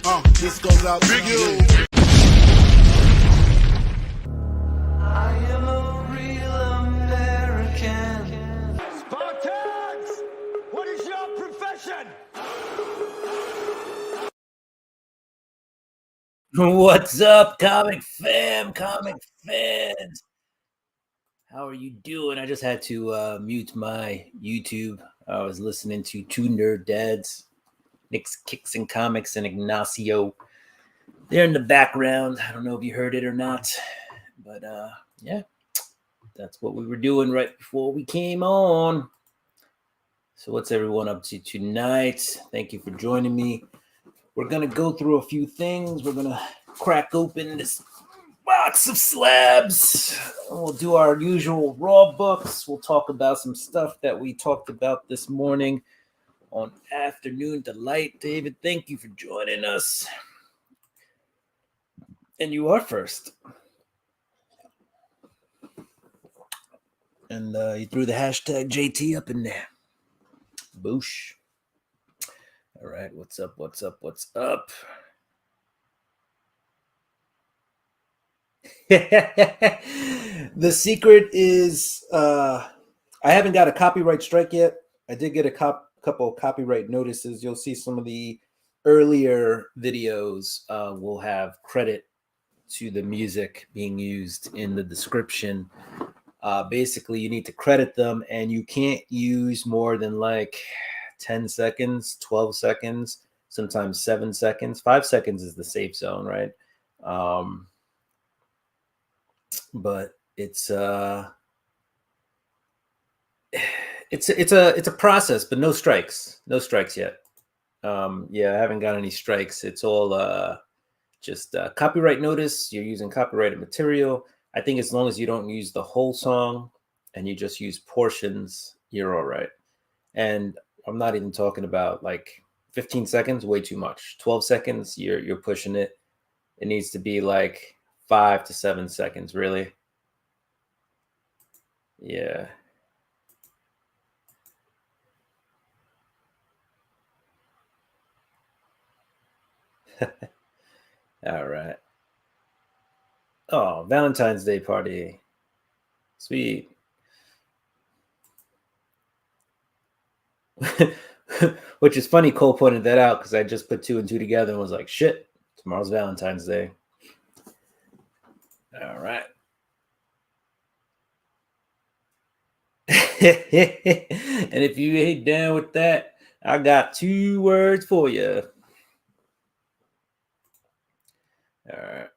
This goes out to you. I am a real American. Spartans! What is your profession? What's up, comic fam, comic fans? How are you doing? I just had to mute my YouTube. I was listening to two nerd dads, Nick's Kicks and Comics and Ignacio. They're in the background. I don't know if you heard it or not, but yeah, that's what we were doing right before we came on. So what's everyone up to tonight? Thank you for joining me. We're going to go through a few things. We're going to crack open this box of slabs. We'll do our usual raw books. We'll talk about some stuff that we talked about this morning on Afternoon Delight. David, thank you for joining us. And you are first. And you threw the hashtag JT up in there. Boosh. All right, what's up, what's up, what's up? The secret is I haven't got a copyright strike yet. I did get a couple of copyright notices. You'll see some of the earlier videos will have credit to the music being used in the description. Basically, you need to credit them, and you can't use more than like 10 seconds, 12 seconds, sometimes 7 seconds. 5 seconds is the safe zone, right? But it's a process, but no strikes yet. Yeah, I haven't got any strikes. It's all just copyright notice. You're using copyrighted material. I think as long as you don't use the whole song and you just use portions, you're all right. And I'm not even talking about like 15 seconds, way too much. 12 seconds, you're pushing it. It needs to be like 5 to 7 seconds, really. Yeah. All right. Oh, Valentine's Day party. Sweet. Which is funny, Cole pointed that out because I just put 2 and 2 together and was like, shit, tomorrow's Valentine's Day. All right. And if you ain't down with that, I got 2 words for you. All right.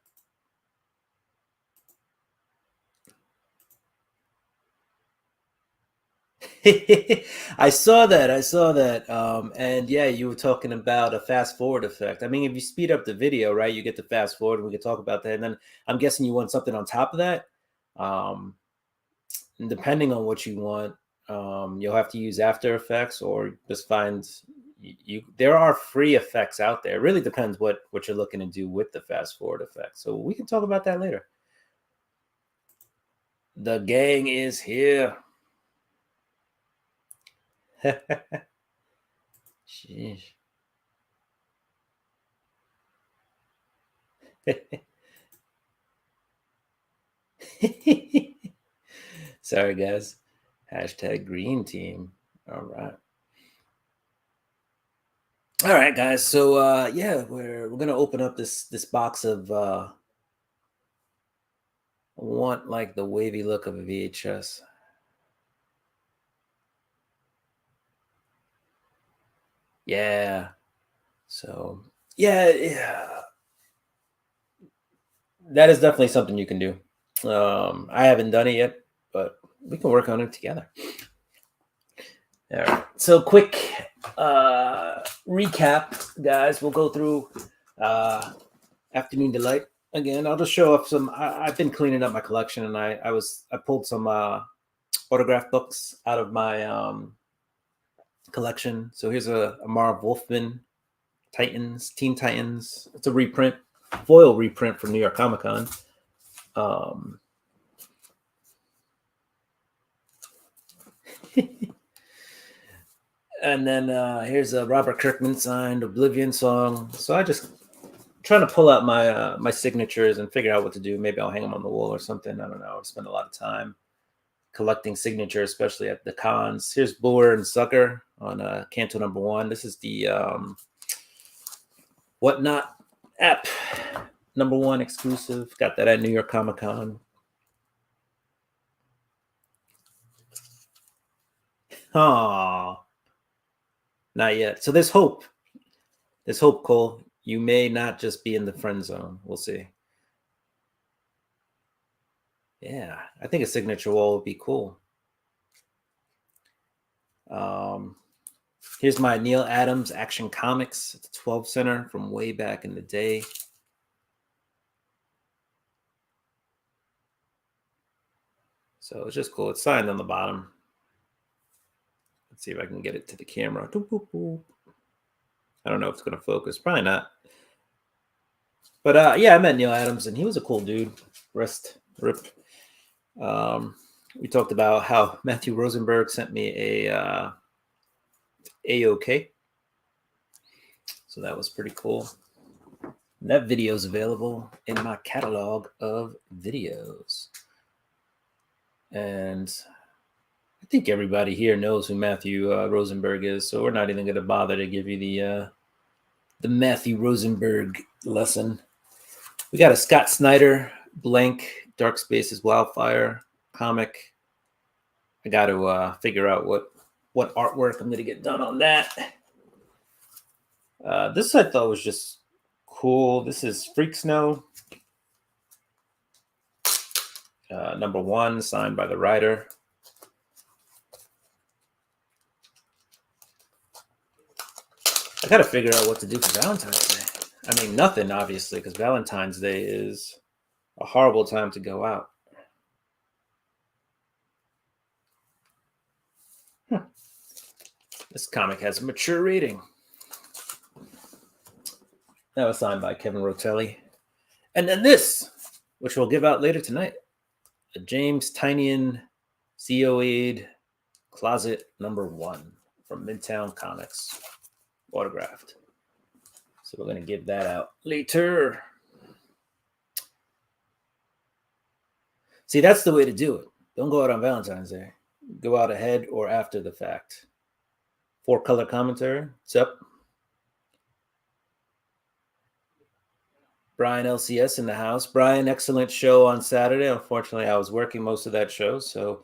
I saw that. And yeah, you were talking about a fast forward effect. I mean, if you speed up the video, right, you get the fast forward, and we can talk about that. And then I'm guessing you want something on top of that. And depending on what you want, you'll have to use After Effects or just find you. There are free effects out there. It really depends what you're looking to do with the fast forward effect. So we can talk about that later. The gang is here. Sheesh. Sorry, guys. Hashtag green team. All right. All right, guys. So yeah, we're gonna open up this box of I want like the wavy look of a VHS. Yeah. So yeah. That is definitely something you can do. I haven't done it yet, but we can work on it together. All right. So quick recap, guys. We'll go through Afternoon Delight again. I'll just show off some. I've been cleaning up my collection, and I pulled some autograph books out of my collection. So here's a Marv Wolfman Teen Titans. It's a reprint, foil reprint from New York Comic Con. And then here's a Robert Kirkman signed Oblivion song. So I just trying to pull out my my signatures and figure out what to do. Maybe I'll hang them on the wall or something. I don't know. I'll spend a lot of time collecting signatures, especially at the cons. Here's Blower and Sucker on Canto #1. This is the Whatnot app #1 exclusive. Got that at New York Comic Con. Oh, not yet. So there's hope. There's hope, Cole. You may not just be in the friend zone. We'll see. Yeah, I think a signature wall would be cool. Here's my Neil Adams Action Comics at the 12 Center from way back in the day. So it's just cool. It's signed on the bottom. Let's see if I can get it to the camera. I don't know if it's going to focus. Probably not. But yeah, I met Neil Adams, and he was a cool dude. Rest rip. We talked about how Matthew Rosenberg sent me a AOK. So that was pretty cool. And that video is available in my catalog of videos. And I think everybody here knows who Matthew Rosenberg is, so we're not even going to bother to give you the Matthew Rosenberg lesson. We got a Scott Snyder blank Dark Spaces Wildfire comic. I got to figure out what artwork I'm going to get done on that. This I thought was just cool. This is Freak Snow #1, signed by the writer. I got to figure out what to do for Valentine's Day. I mean, nothing, obviously, because Valentine's Day is a horrible time to go out. This comic has a mature rating. That was signed by Kevin Rotelli. And then this, which we'll give out later tonight, a James Tynion COA'd Closet #1 from Midtown Comics, autographed. So we're going to give that out later. See, that's the way to do it. Don't go out on Valentine's Day. Go out ahead or after the fact. 4-color commentary. What's up? Brian LCS in the house. Brian, excellent show on Saturday. Unfortunately, I was working most of that show, so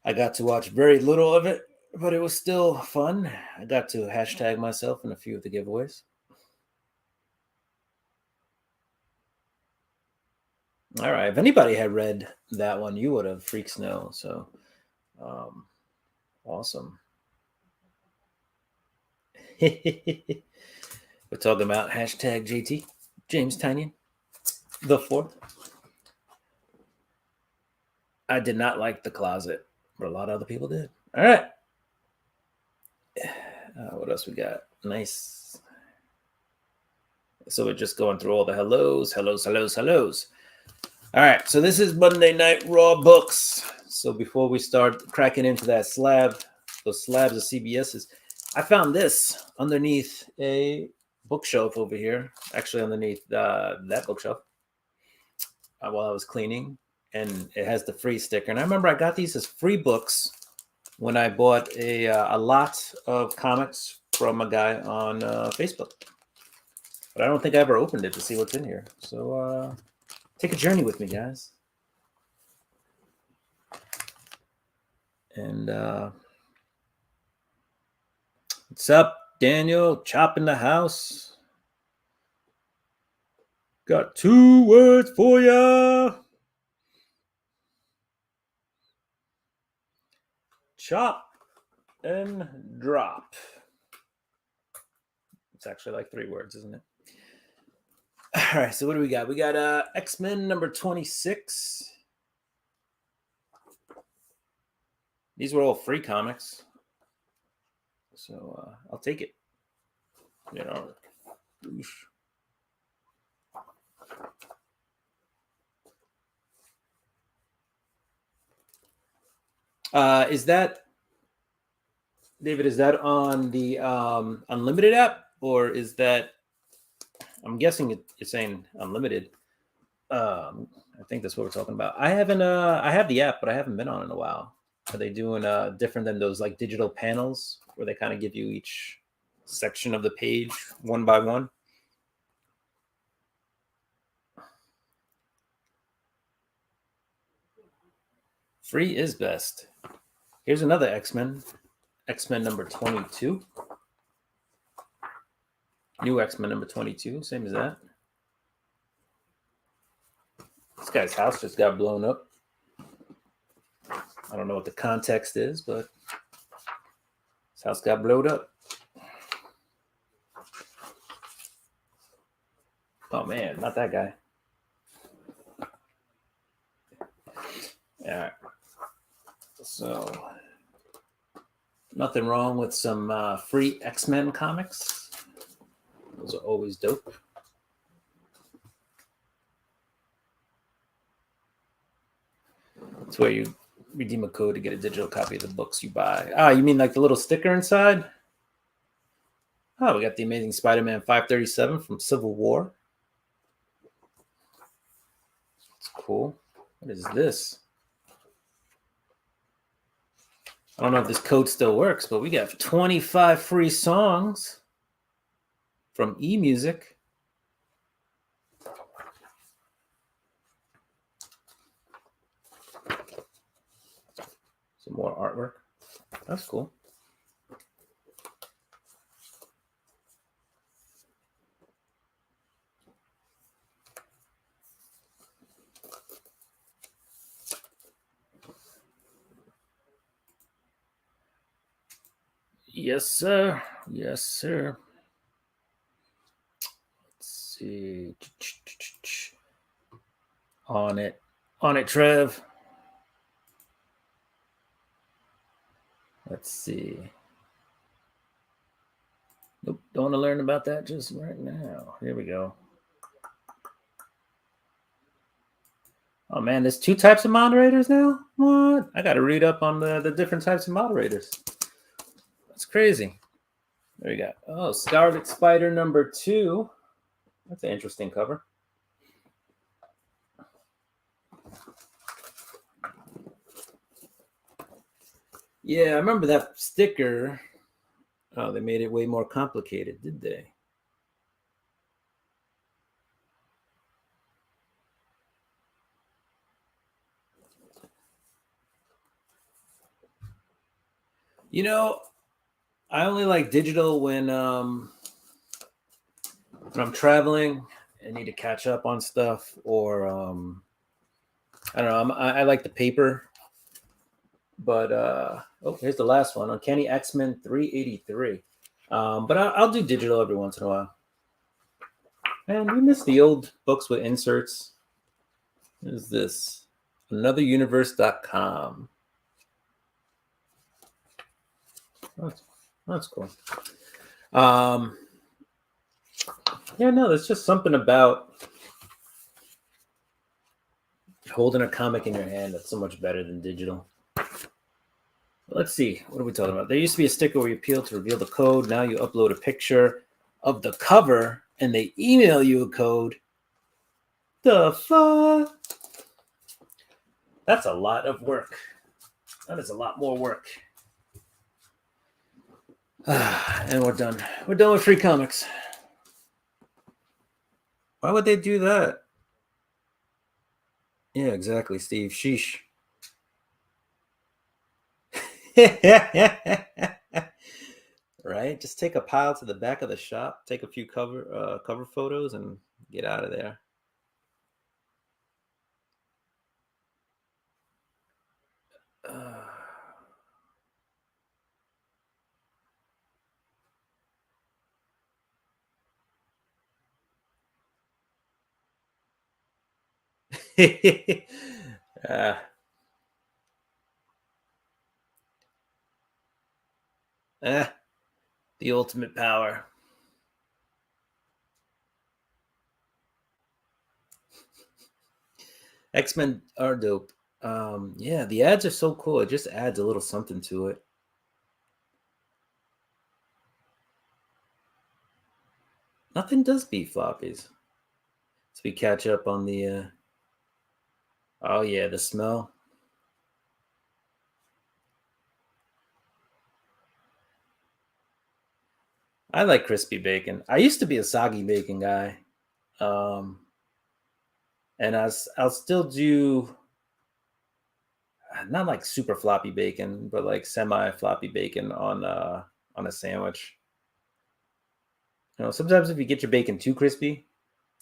I got to watch very little of it, but it was still fun. I got to hashtag myself in a few of the giveaways. All right. If anybody had read that one, you would have Freak Snow. So awesome. We're talking about hashtag JT, James Tynion, the 4th. I did not like The Closet, but a lot of other people did. All right. What else we got? Nice. So we're just going through all the hellos. All right, so this is Monday Night Raw books. So before we start cracking into that slab, those slabs of CBSs, I found this underneath a bookshelf over here, actually underneath that bookshelf while I was cleaning, and it has the free sticker. And I remember I got these as free books when I bought a lot of comics from a guy on Facebook. But I don't think I ever opened it to see what's in here. So take a journey with me, guys. And what's up, Daniel? Chop in the house. Got 2 words for ya. Chop and drop. It's actually like 3 words, isn't it? All right, so what do we got? We got X-Men #26. These were all free comics. So I'll take it. You know. Is that, David, is that on the Unlimited app, or is that I'm guessing you're saying unlimited. I think that's what we're talking about. I haven't. I have the app, but I haven't been on in a while. Are they doing different than those like digital panels where they kind of give you each section of the page one by one? Free is best. Here's another X-Men. X-Men number 22. New X-Men number 22. Same as that. This guy's house just got blown up. I don't know what the context is, but his house got blown up. Oh man, not that guy. All right. So, nothing wrong with some free X-Men comics. Those are always dope. That's where you redeem a code to get a digital copy of the books you buy. Ah, you mean like the little sticker inside? Oh, we got the Amazing Spider-Man 537 from Civil War. That's cool. What is this? I don't know if this code still works, but we got 25 free songs from eMusic. Some more artwork. That's cool. Yes, sir. Yes, sir. Let's see. On it. On it, Trev. Let's see. Nope, don't want to learn about that just right now. Here we go. Oh man, there's 2 types of moderators now? What? I got to read up on the different types of moderators. That's crazy. There you go. Oh, Scarlet Spider number 2. That's an interesting cover. Yeah, I remember that sticker. Oh, they made it way more complicated, did they? You know, I only like digital when I'm traveling and need to catch up on stuff, or I don't know. I like the paper, but oh, here's the last one, Uncanny X-Men 383. But I'll do digital every once in a while. And we miss the old books with inserts. What is this? AnotherUniverse.com. That's cool. Yeah, no, there's just something about holding a comic in your hand that's so much better than digital. Let's see. What are we talking about? There used to be a sticker where you peel to reveal the code. Now you upload a picture of the cover and they email you a code. The fuck? That's a lot of work. That is a lot more work. And we're done. We're done with free comics. Why would they do that? Yeah, exactly, Steve. Sheesh. Right? Just take a pile to the back of the shop, take a few cover photos, and get out of there. The ultimate power. X-Men are dope. Yeah, the ads are so cool. It just adds a little something to it. Nothing does beat floppies. So we catch up on the. Oh yeah, the smell. I like crispy bacon. I used to be a soggy bacon guy, um, and I'll still do not like super floppy bacon, but like semi floppy bacon on a sandwich. You know, sometimes if you get your bacon too crispy,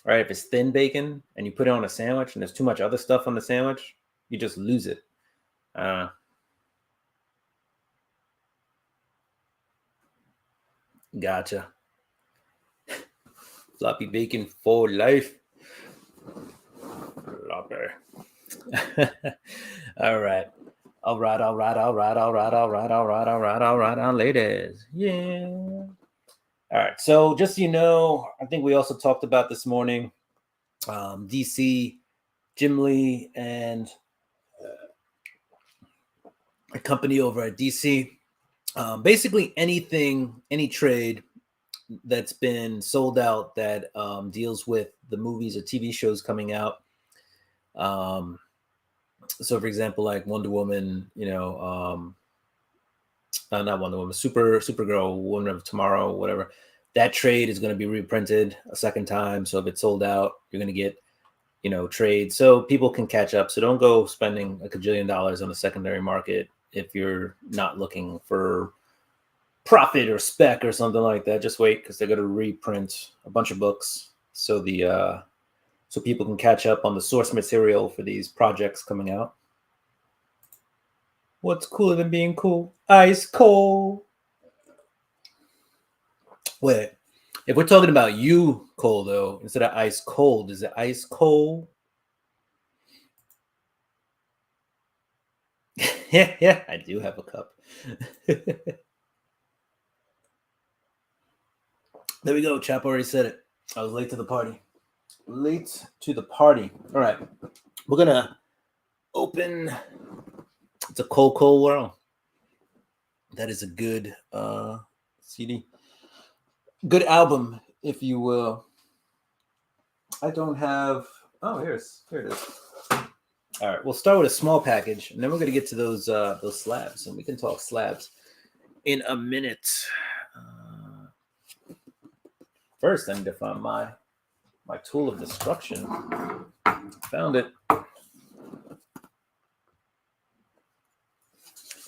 right? If it's thin bacon and you put it on a sandwich and there's too much other stuff on the sandwich, you just lose it. Gotcha. Floppy bacon for life. Floppy. All right. All right, ladies. Yeah. All right. So just so you know, I think we also talked about this morning, DC, Jim Lee, and a company over at DC. Basically any trade that's been sold out that deals with the movies or TV shows coming out. So for example, like Wonder Woman, not Wonder Woman, Supergirl, Woman of Tomorrow, whatever. That trade is going to be reprinted a second time. So if it's sold out, you're going to get, trade. So people can catch up. So don't go spending $1 gajillion on the secondary market if you're not looking for profit or spec or something like that. Just wait, because they're going to reprint a bunch of books. So so people can catch up on the source material for these projects coming out. What's cooler than being cool? Ice cold. Wait, if we're talking about you cold though, instead of ice cold, is it ice cold? Yeah, I do have a cup. There we go. Chap already said it. I was late to the party. Late to the party. All right. We're going to open. It's a cold world. That is a good CD. Good album, if you will. I don't have. Oh, here it is. All right. We'll start with a small package, and then we're going to get to those slabs, and we can talk slabs in a minute. First, I need to find my tool of destruction. Found it.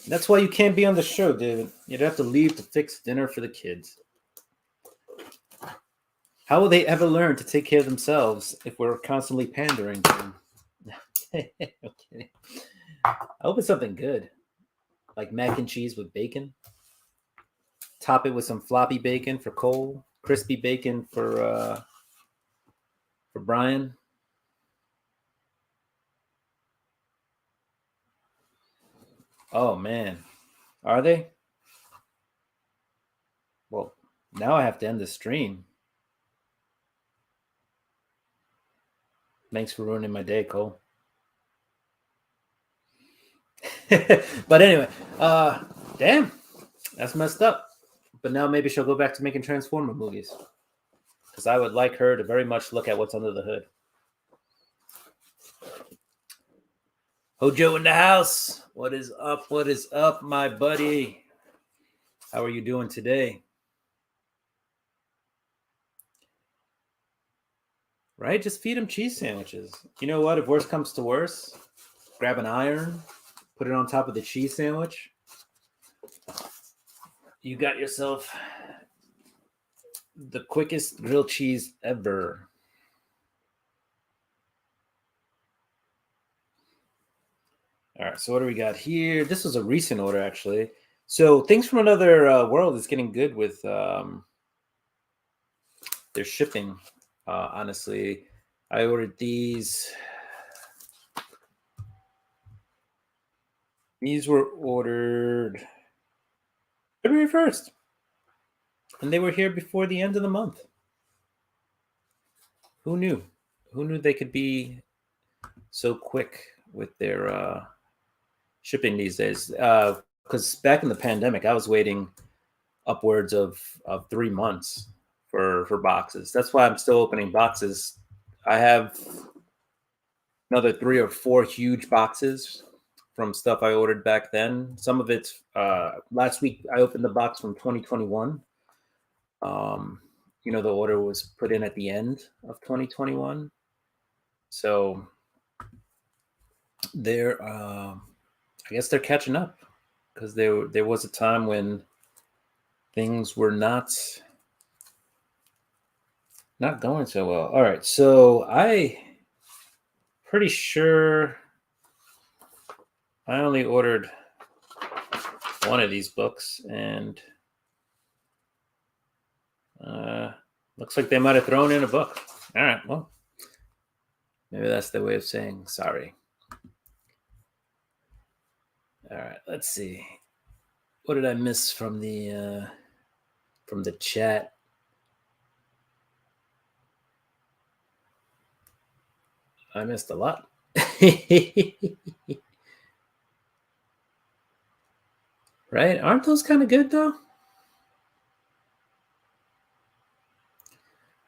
That's why you can't be on the show, David. You'd have to leave to fix dinner for the kids. How will they ever learn to take care of themselves if we're constantly pandering to them? Okay. I hope it's something good, like mac and cheese with bacon. Top it with some floppy bacon for Cole, crispy bacon for Brian. Oh man, are they? Well, now I have to end the stream. Thanks for ruining my day, Cole. But anyway, damn, that's messed up. But now maybe she'll go back to making Transformer movies, because I would like her to very much look at what's under the hood. Hojo in the house. What is up? What is up, my buddy? How are you doing today? Right? Just feed him cheese sandwiches. You know what? If worse comes to worse, grab an iron, put it on top of the cheese sandwich. You got yourself the quickest grilled cheese ever. All right, so what do we got here? This was a recent order, actually. So Things from Another World is getting good with their shipping. Honestly, I ordered these. These were ordered February 1st. And they were here before the end of the month. Who knew? Who knew they could be so quick with their shipping these days? Because back in the pandemic, I was waiting upwards of 3 months for boxes. That's why I'm still opening boxes. I have another 3 or 4 huge boxes from stuff I ordered back then. Some of it's last week I opened the box from 2021. The order was put in at the end of 2021. So they're I guess they're catching up, because there was a time when things were not going so well. All right, so I pretty sure I only ordered one of these books, and looks like they might have thrown in a book. All right, well, maybe that's their way of saying sorry. All right, let's see. What did I miss from the chat? I missed a lot. Right? Aren't those kind of good though?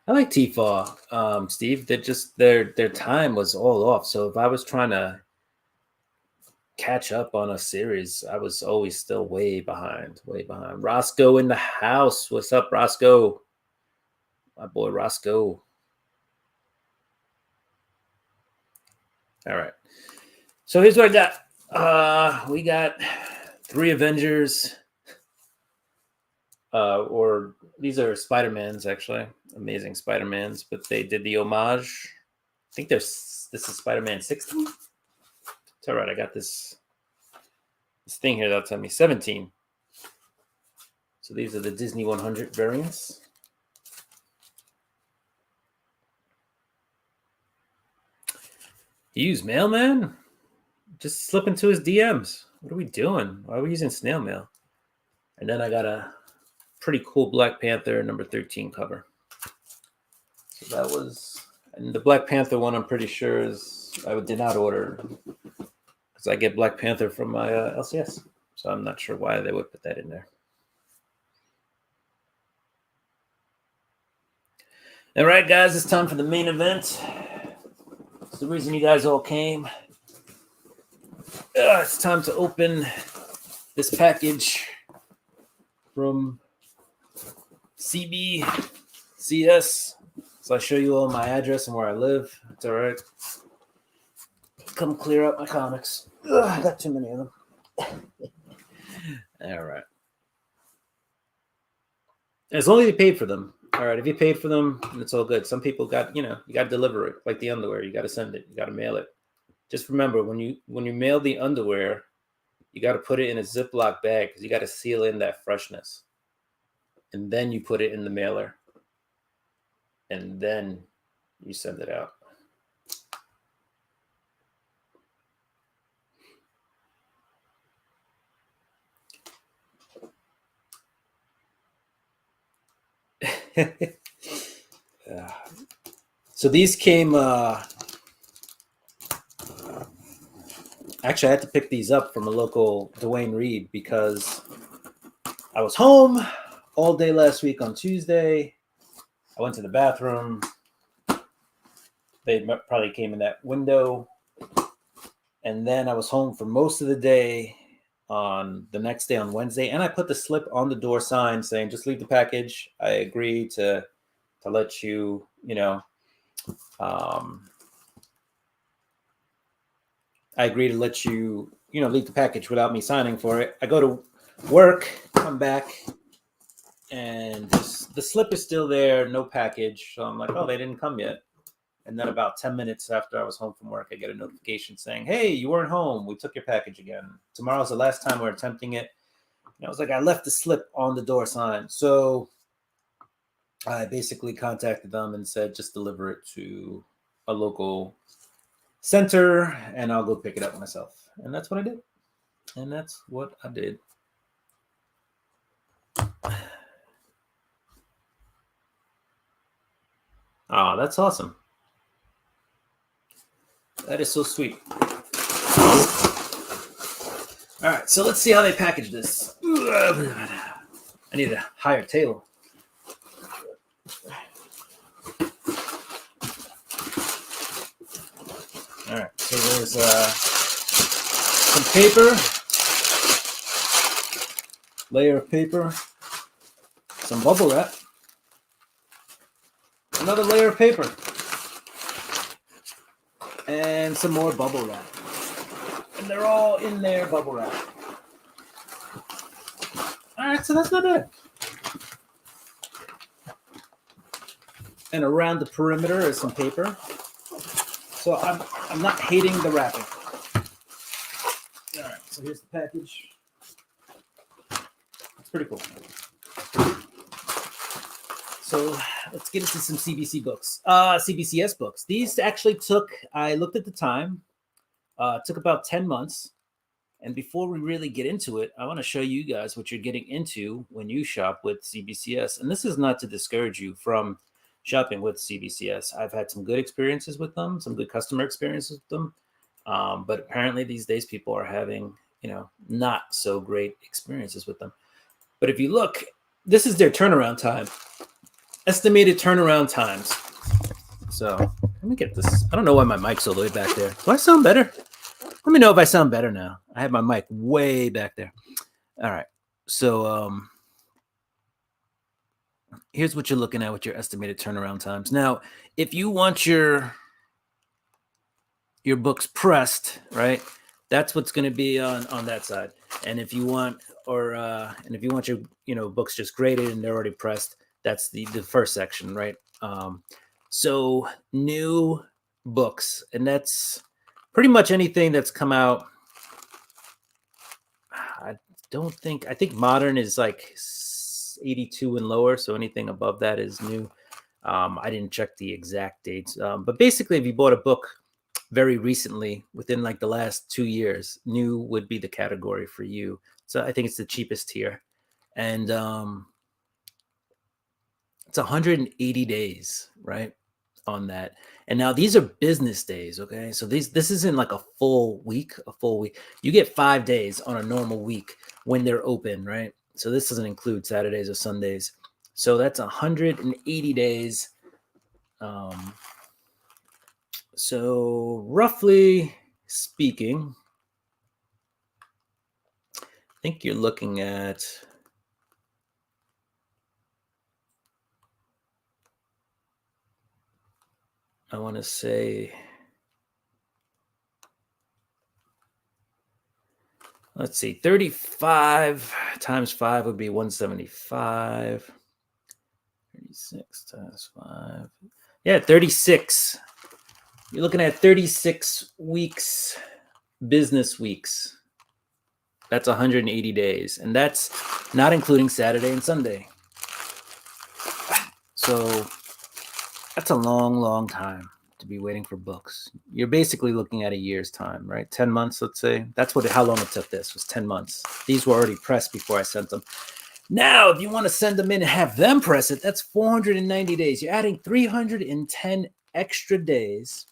I like Tifa, Steve. They're just their time was all off. So if I was trying to catch up on a series, I was always still way behind. Roscoe in the house. What's up, Roscoe? My boy Roscoe. All right. So here's what I got. We got 3 Avengers. Or these are Spider-Mans, actually. Amazing Spider-Mans, but they did the homage. I think this is Spider-Man 16. It's all right. I got this thing here that'll tell me 17. So these are the Disney 100 variants. You use mailman? Just slip into his DMs. What are we doing? Why are we using snail mail? And then I got a pretty cool Black Panther number 13 cover. So that was, and the Black Panther one I'm pretty sure is, I did not order, because I get Black Panther from my LCS. So I'm not sure why they would put that in there. All right, guys, it's time for the main event. It's the reason you guys all came. It's time to open this package from CBCS. So I show you all my address and where I live. It's all right. Come clear up my comics. I got too many of them. All right. As long as you paid for them. All right. If you paid for them, it's all good. Some people got, you got to deliver it, like the underwear. You got to send it. You got to mail it. Just remember, when you mail the underwear, you got to put it in a Ziploc bag, because you got to seal in that freshness. And then you put it in the mailer. And then you send it out. So these came, actually I had to pick these up from a local Dwayne Reed, because I was home all day last week on Tuesday. I went to the bathroom. They probably came in that window. And then I was home for most of the day on the next day on Wednesday. And I put the slip on the door sign saying, just leave the package. I agree to let you, I agree to let you, leave the package without me signing for it. I go to work, come back, and the slip is still there, no package. So I'm like, oh, they didn't come yet. And then about 10 minutes after I was home from work, I get a notification saying, hey, you weren't home. We took your package again. Tomorrow's the last time we're attempting it. And I was like, I left the slip on the door sign. So I basically contacted them and said, just deliver it to a local center and I'll go pick it up myself. And that's what I did. Oh, that's awesome. That is so sweet. All right, so let's see how they package this. I need a higher table. All right, so there's some paper, layer of paper, some bubble wrap, another layer of paper, and some more bubble wrap. And they're all in there, bubble wrap. All right, so that's not bad. And around the perimeter is some paper. So I'm not hating the wrapping. All right, so here's the package. It's pretty cool. So let's get into some CBCS books. These actually I looked at the time, took about 10 months. And before we really get into it, I want to show you guys what you're getting into when you shop with CBCS. And this is not to discourage you from shopping with CBCS. I've had some good experiences with them, some good customer experiences with them. But apparently these days people are having, not so great experiences with them. But if you look, this is their turnaround time, estimated turnaround times. So let me get this. I don't know why my mic's all the way back there. Do I sound better? Let me know if I sound better now. I have my mic way back there. All right. So here's what you're looking at with your estimated turnaround times. Now, if you want your books pressed, right? That's what's going to be on that side. And if you want your books just graded and they're already pressed, that's the first section, right? So new books, and that's pretty much anything that's come out. I think modern is like 82 and lower. So anything above that is new. I didn't check the exact dates. But basically, if you bought a book very recently, within like the last 2 years, new would be the category for you. So I think it's the cheapest tier. And it's 180 days, right, on that. And now these are business days, okay? So this isn't like a full week. You get 5 days on a normal week when they're open, right? So this doesn't include Saturdays or Sundays. So that's 180 days. So roughly speaking, I think you're looking at I want to say, let's see, 35 times 5 would be 175. 36 times 5. Yeah, 36. You're looking at 36 weeks, business weeks. That's 180 days. And that's not including Saturday and Sunday. So that's a long, long time to be waiting for books. You're basically looking at a year's time, right? 10 months, let's say. That's how long it took. This was 10 months. These were already pressed before I sent them. Now, if you want to send them in and have them press it, that's 490 days. You're adding 310 extra days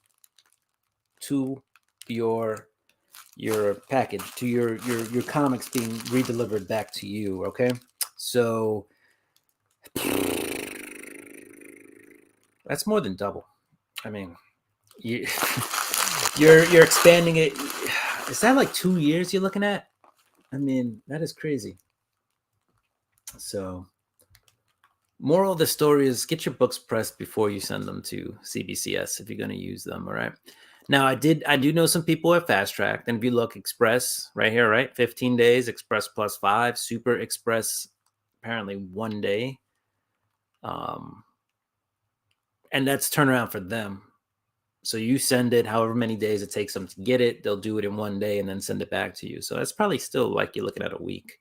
to your package, to your comics being redelivered back to you, okay? So that's more than double. I mean, you're expanding it. Is that like 2 years you're looking at? I mean, that is crazy. So moral of the story is get your books pressed before you send them to CBCS if you're going to use them, all right? Now, I do know some people are fast-tracked. And if you look, Express right here, right? 15 days, Express plus 5, Super Express, apparently 1 day. And that's turnaround for them. So you send it however many days it takes them to get it. They'll do it in 1 day and then send it back to you. So that's probably still like you're looking at a week.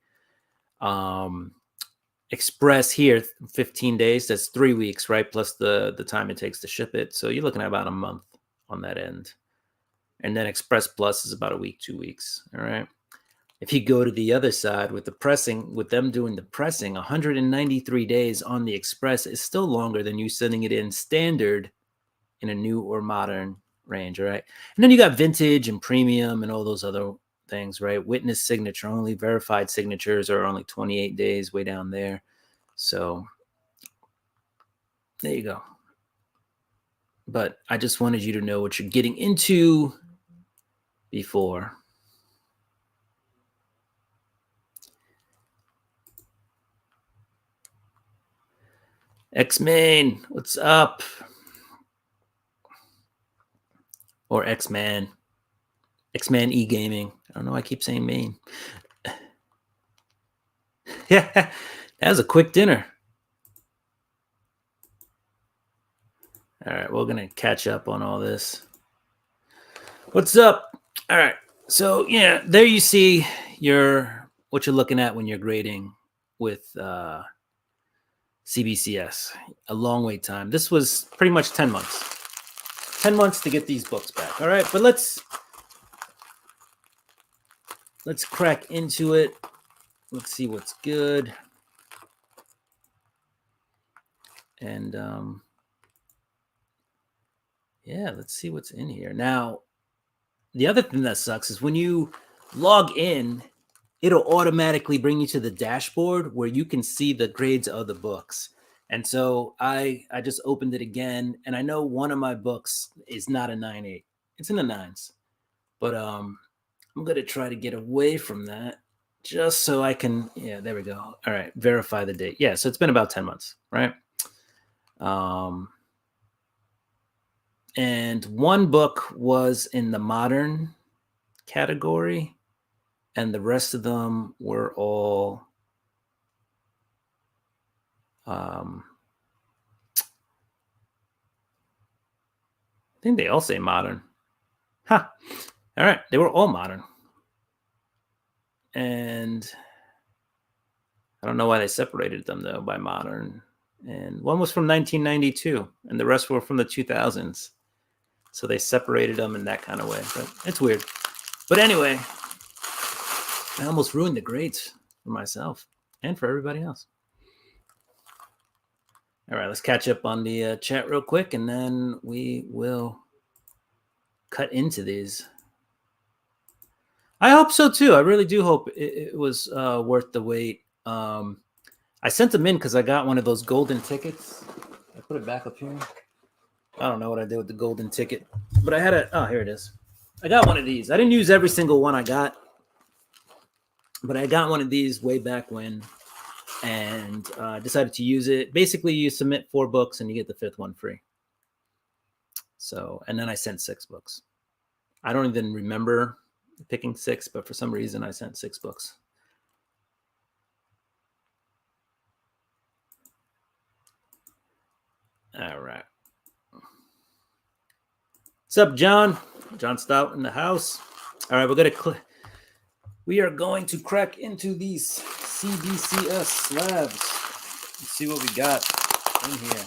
Express here, 15 days. That's 3 weeks, right? Plus the time it takes to ship it. So you're looking at about a month on that end. And then Express Plus is about a week, 2 weeks. All right. If you go to the other side with the pressing, with them doing the pressing, 193 days on the Express is still longer than you sending it in standard in a new or modern range, all right? And then you got vintage and premium and all those other things, right? Witness signature only, verified signatures are only 28 days way down there. So there you go. but I just wanted you to know what you're getting into before. X-Main, what's up? Or X-Man. X-Man E-Gaming. I don't know why I keep saying main. Yeah, that was a quick dinner. All right, we're going to catch up on all this. What's up? All right. So, yeah, there you see what you're looking at when you're grading with CBCS. A long wait time. This was pretty much 10 months. 10 months to get these books back. All right, but let's crack into it. Let's see what's good. And yeah, let's see what's in here. Now, the other thing that sucks is when you log in, it'll automatically bring you to the dashboard where you can see the grades of the books. And so I just opened it again, and I know one of my books is not a 9.8. It's in the 9s. But I'm going to try to get away from that just so I can, yeah, there we go. All right, verify the date. Yeah, so it's been about 10 months, right? And one book was in the modern category, and the rest of them were all I think they all say modern. Huh. All right, they were all modern. And I don't know why they separated them, though, by modern. And one was from 1992, and the rest were from the 2000s. So they separated them in that kind of way. But it's weird. But anyway, I almost ruined the grades for myself and for everybody else. All right, let's catch up on the chat real quick, and then we will cut into these. I hope so, too. I really do hope it was worth the wait. I sent them in because I got one of those golden tickets. I put it back up here. I don't know what I did with the golden ticket, but I had oh, here it is. I got one of these. I didn't use every single one I got, but I got one of these way back when, and decided to use it. Basically, you submit 4 books and you get the 5th one free. So, and then I sent 6 books. I don't even remember picking 6, but for some reason I sent 6 books. All right. What's up, John? John Stout in the house. All right, we are going to crack into these CBCS slabs. Let's see what we got in here.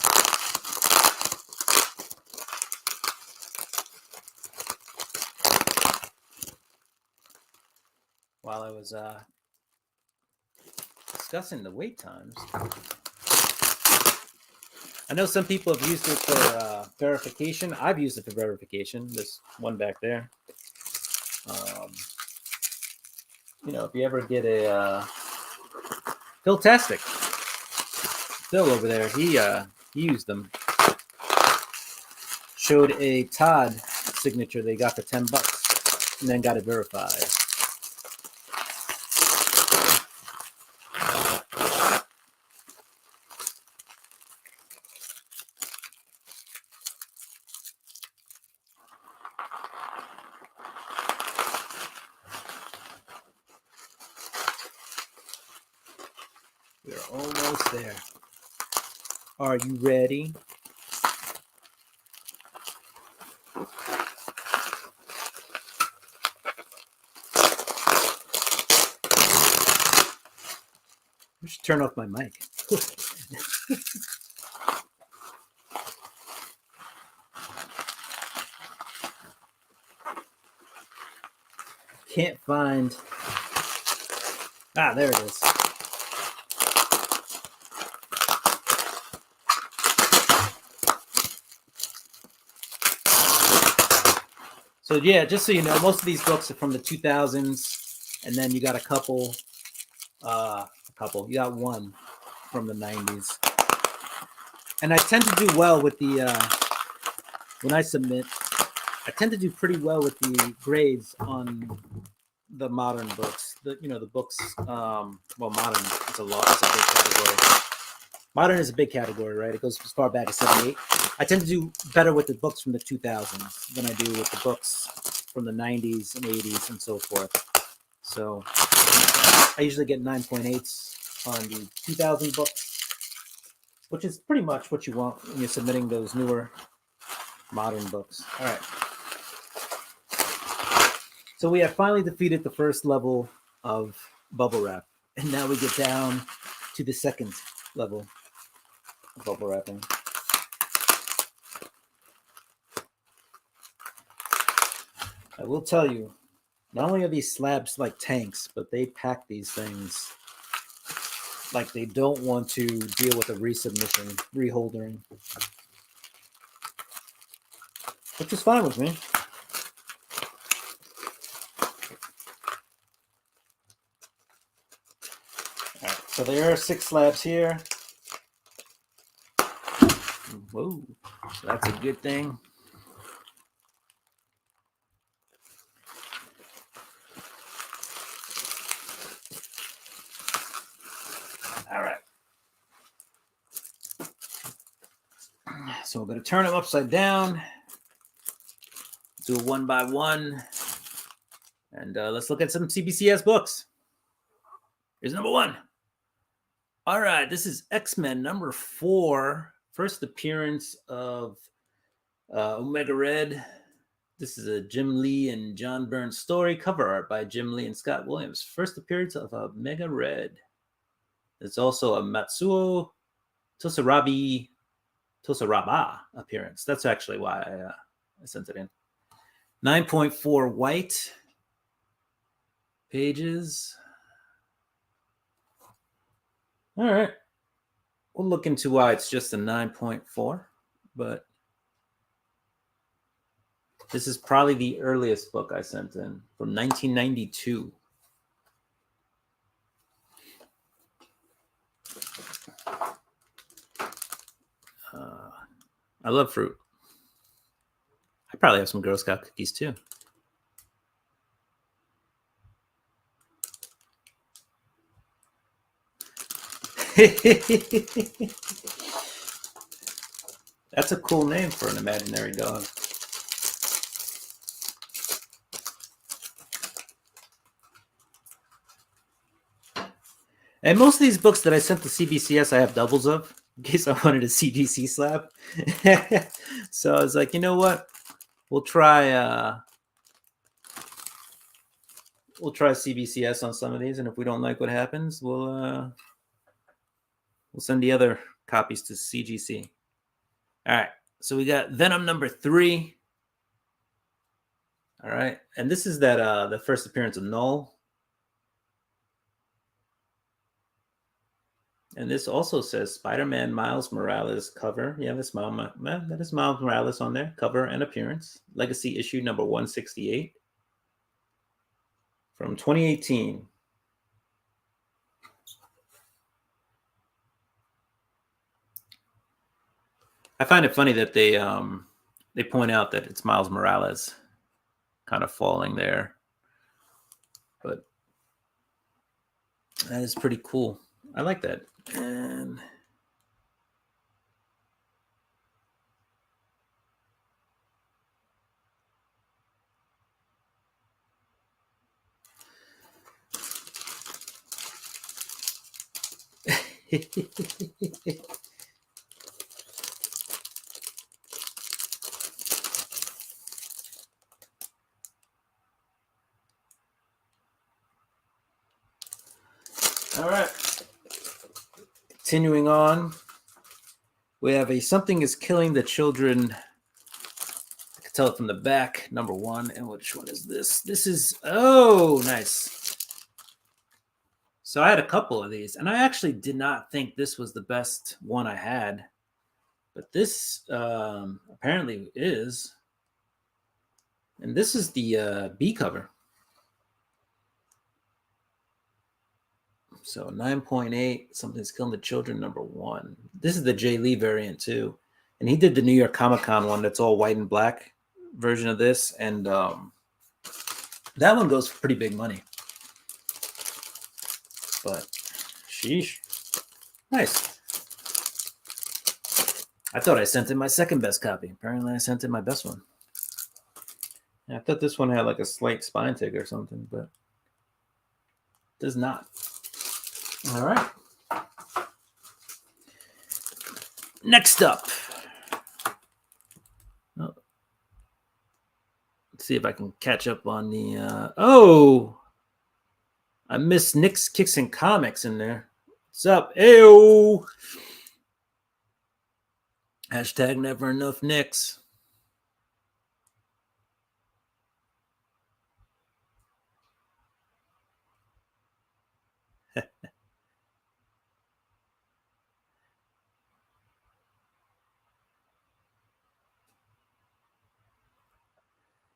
While I was discussing the wait times, I know some people have used it for verification. I've used it for verification. There's one back there. You know, if you ever get a Phil-tastic, Phil over there, he used them. Showed a Todd signature they got for $10, and then got it verified. We're almost there. Are you ready? I should turn off my mic. Can't find. Ah, there it is. So yeah, just so you know, most of these books are from the 2000s, and then you got a couple. You got one from the 90s. And I tend to do well with the when I submit, I tend to do pretty well with the grades on the modern books. The books. Well, modern is a lot. It's a big category. Modern is a big category, right? It goes as far back as 78. I tend to do better with the books from the 2000s than I do with the books from the 90s and 80s and so forth. So I usually get 9.8s on the 2000 books, which is pretty much what you want when you're submitting those newer modern books. All right. So we have finally defeated the first level of bubble wrap, and now we get down to the second level of bubble wrapping. I will tell you, not only are these slabs like tanks, but they pack these things like they don't want to deal with a resubmission, reholdering, which is fine with me. All right, so there are 6 slabs here. Whoa, so that's a good thing. All right. So we're going to turn them upside down, do a 1 by 1, and let's look at some CBCS books. Here's number 1. All right, this is X-Men number 4, first appearance of Omega Red. This is a Jim Lee and John Byrne story, cover art by Jim Lee and Scott Williams. First appearance of Omega Red. There's also a Matsuo Tosaraba appearance. That's actually why I sent it in. 9.4 white pages. All right. We'll look into why it's just a 9.4, but this is probably the earliest book I sent in from 1992. I love fruit. I probably have some Girl Scout cookies too. That's a cool name for an imaginary dog. And most of these books that I sent to CBCS, I have doubles of in case I wanted a CGC slab. So I was like, you know what? We'll try CBCS on some of these, and if we don't like what happens, we'll send the other copies to CGC. All right, so we got Venom number 3. All right, and this is that the first appearance of Null. And this also says Spider-Man Miles Morales cover. Yeah, that is Miles Morales on there. Cover and appearance. Legacy issue number 168 from 2018. I find it funny that they point out that it's Miles Morales kind of falling there. But that is pretty cool. I like that. And all right. Continuing on, we have a Something is Killing the Children. I can tell it from the back, number 1. And which one is this? This is, oh, nice. So I had a couple of these, and I actually did not think this was the best one I had. But this apparently is. And this is the B cover. So 9.8, Something's Killing the Children, number 1. This is the Jay Lee variant too. And he did the New York Comic-Con one that's all white and black version of this. And that one goes for pretty big money. But sheesh. Nice. I thought I sent in my second best copy. Apparently I sent in my best one. I thought this one had like a slight spine tick or something, but does not. All right. Next up. Oh. Let's see if I can catch up on the... oh! I missed Nick's Kicks and Comics in there. What's up? Ayo! Hashtag never enough Nicks.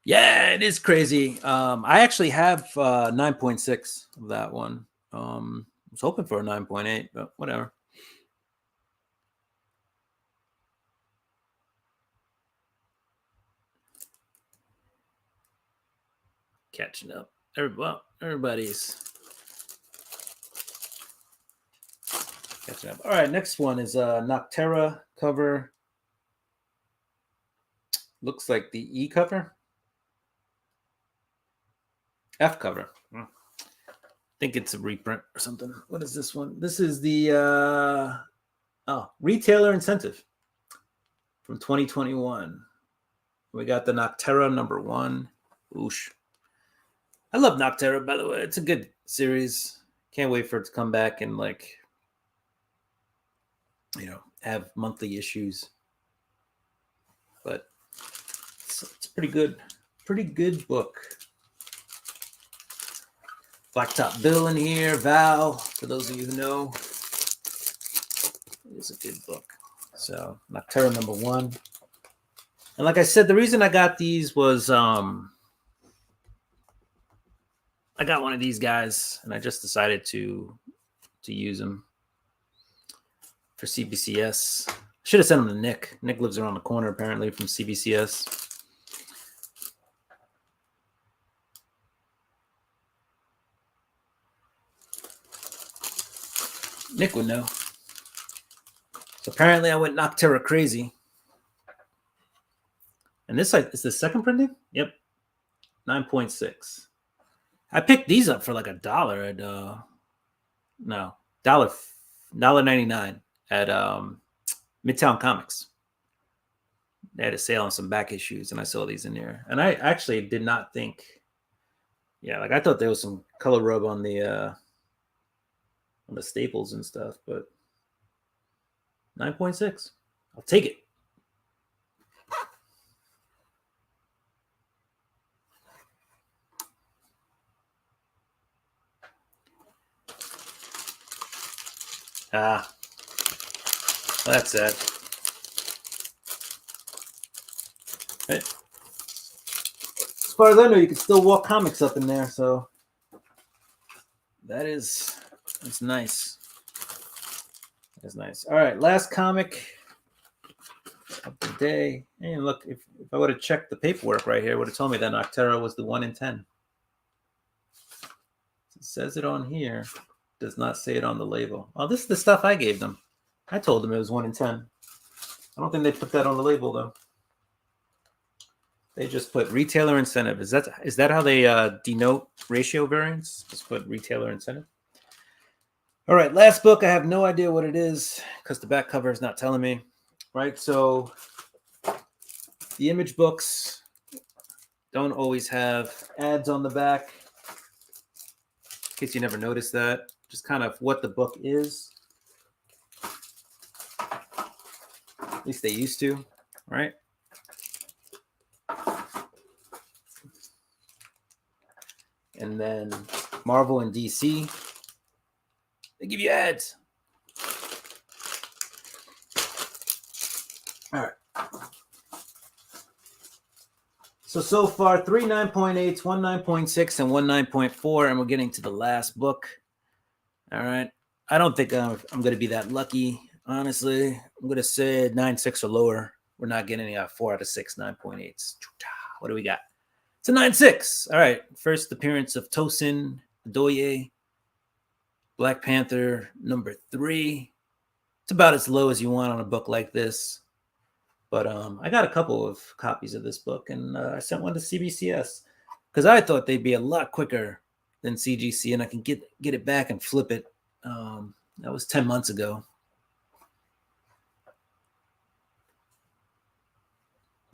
Yeah, it is crazy. I actually have 9.6 of that one. I was hoping for a 9.8, but whatever. Catching up. Well, everybody's catching up. All right, next one is Noctera cover. Looks like the E cover. F cover. I think it's a reprint or something. What is this one? This is the retailer incentive from 2021. We got the Noctera #1. Oosh. I love Noctera, by the way. It's a good series. Can't wait for it to come back and have monthly issues. But it's a pretty good book. Blacktop Bill in here, Val, for those of you who know. It is a good book. So, Noctera #1. And like I said, the reason I got these was I got one of these guys, and I just decided to use them for CBCS. Should have sent them to Nick. Nick lives around the corner, apparently, from CBCS. Nick would know. So apparently I went Noctera crazy. And this is the second printing? Yep. 9.6. I picked these up for like $1 at $1.99 at Midtown Comics. They had a sale on some back issues, and I saw these in there. And I actually did not think, I thought there was some color rub on the staples and stuff, but 9.6. I'll take it. That's it. Right. As far as I know, you can still walk comics up in there, so that's nice. That's nice. All right, last comic of the day. And look, if I would have checked the paperwork right here, it would have told me that Noctera was the 1 in 10. It says it on here. Does not say it on the label. Oh, this is the stuff I gave them. I told them it was 1 in 10. I don't think they put that on the label though. They just put retailer incentive. Is that how they denote ratio variance? Just put retailer incentive. All right, last book. I have no idea what it is because the back cover is not telling me. Right, so the image books don't always have ads on the back. In case you never noticed that, just kind of what the book is. At least they used to, right? And then Marvel and DC, they give you ads. All right. So far, 3 9.8s, 1 9.6, and 1 9.4, and we're getting to the last book. All right. I don't think I'm going to be that lucky, honestly. I'm going to say 9.6 or lower we're not getting a 4 out of 6, 9.8s. What do we got? It's a 9.6. All right. First appearance of Tosin Adoye, Black Panther #3. It's about as low as you want on a book like this. But I got a couple of copies of this book, and I sent one to CBCS because I thought they'd be a lot quicker than CGC, and I can get it back and flip it. That was 10 months ago.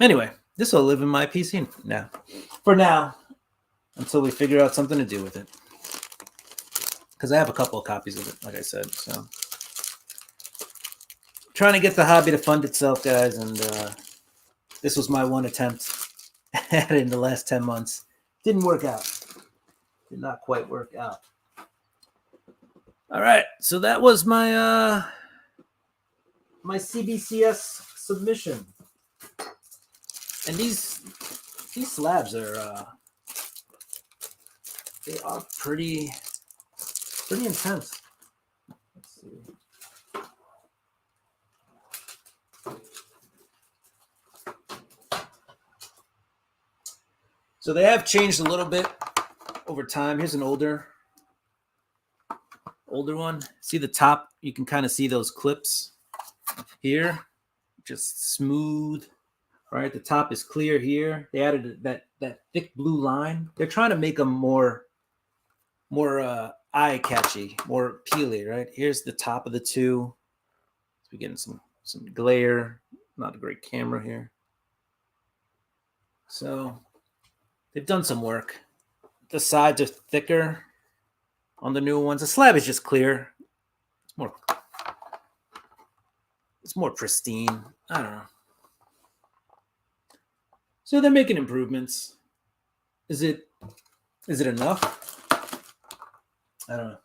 Anyway, this will live in my PC now. For now, until we figure out something to do with it. Because I have a couple of copies of it, like I said. So, trying to get the hobby to fund itself, guys. And this was my one attempt at it in the last 10 months. Didn't work out. Did not quite work out. All right. So that was my my CBCS submission. And these slabs are they are pretty intense. Let's see. So they have changed a little bit over time. Here's an older one. See the top? You can kind of see those clips here. Just smooth. Right, the top is clear here. They added that thick blue line. They're trying to make them more eye catchy, more peely. Right, here's the top of the two. We're getting some glare. Not a great camera here. So they've done some work. The sides are thicker on the new ones. The slab is just clear. It's more pristine. I don't know. So they're making improvements. Is it enough? I don't know.